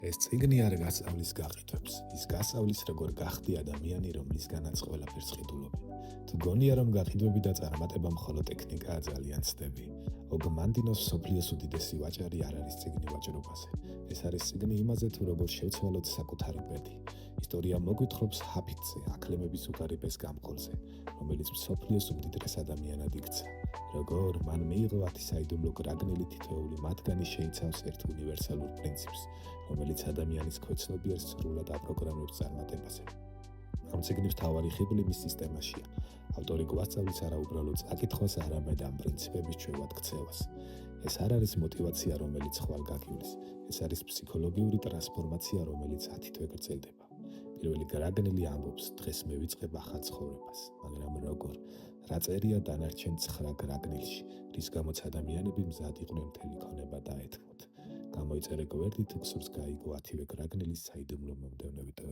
ეს წიგნი არ გასწავლის გაყიდვებს, ის გასწავლის როგორ გახდი ადამიანი, რომლისგანაც ყველაფერს ყიდულობენ. თუ გონია რომ გაყიდვები და წარმატება მხოლოდ ტექნიკაა, ძალიან ცდები. ოგმანდინოს მსოფლიოს უდიდესი ვაჭარი არ არის წიგნი ვაჭრობაზე. ეს არის წიგნი იმაზე, თუ როგორ შევცვალოთ საკუთარი ბედი. ისტორია მოგვითხრობს ჰაფიდზე, აკლემების უგარებეს გამყოლზე, რომელიც მსოფლიოს უმდიდრეს ადამიანად იქცა. როგორ მან მიიღო 10 საიდუმლო გრაგნილი თითოეული მათგანი შეიცავს ერთ უნივერსალურ პრინციპს, რომელიც ადამიანის ქვეცნობიერს სრულად აპროგრამებს წარმატებაზე. ამ წიგნის მთავარი ხიბლი მის სისტემაშია. ავტორი გვასწავლის არა უბრალოდ წაკითხვას, არამედ ამ პრინციპების ჩვევად ქცევას. ეს არ არის мотиваცია, რომელიც ხვალ გაგივლის. ეს არის ფსიქოლოგიური ტრანსფორმაცია, რომელიც 10 თვე გრძელდება. პირველი გრაგნილი ამბობს, დღეს მე ვიწყებ ახალ ცხოვრებას, მაგრამ როგორ? რა წერია დანარჩენ 9 გრაგნილში, რის გამოც ადამიანები მზად იყვნენ მთელი ქონება დაეთმოთ. გამოიწერე გვერდით, გსურს გაიგო 10-ვე გრაგნილის საიდუმლო მომდევნო ვიდეო.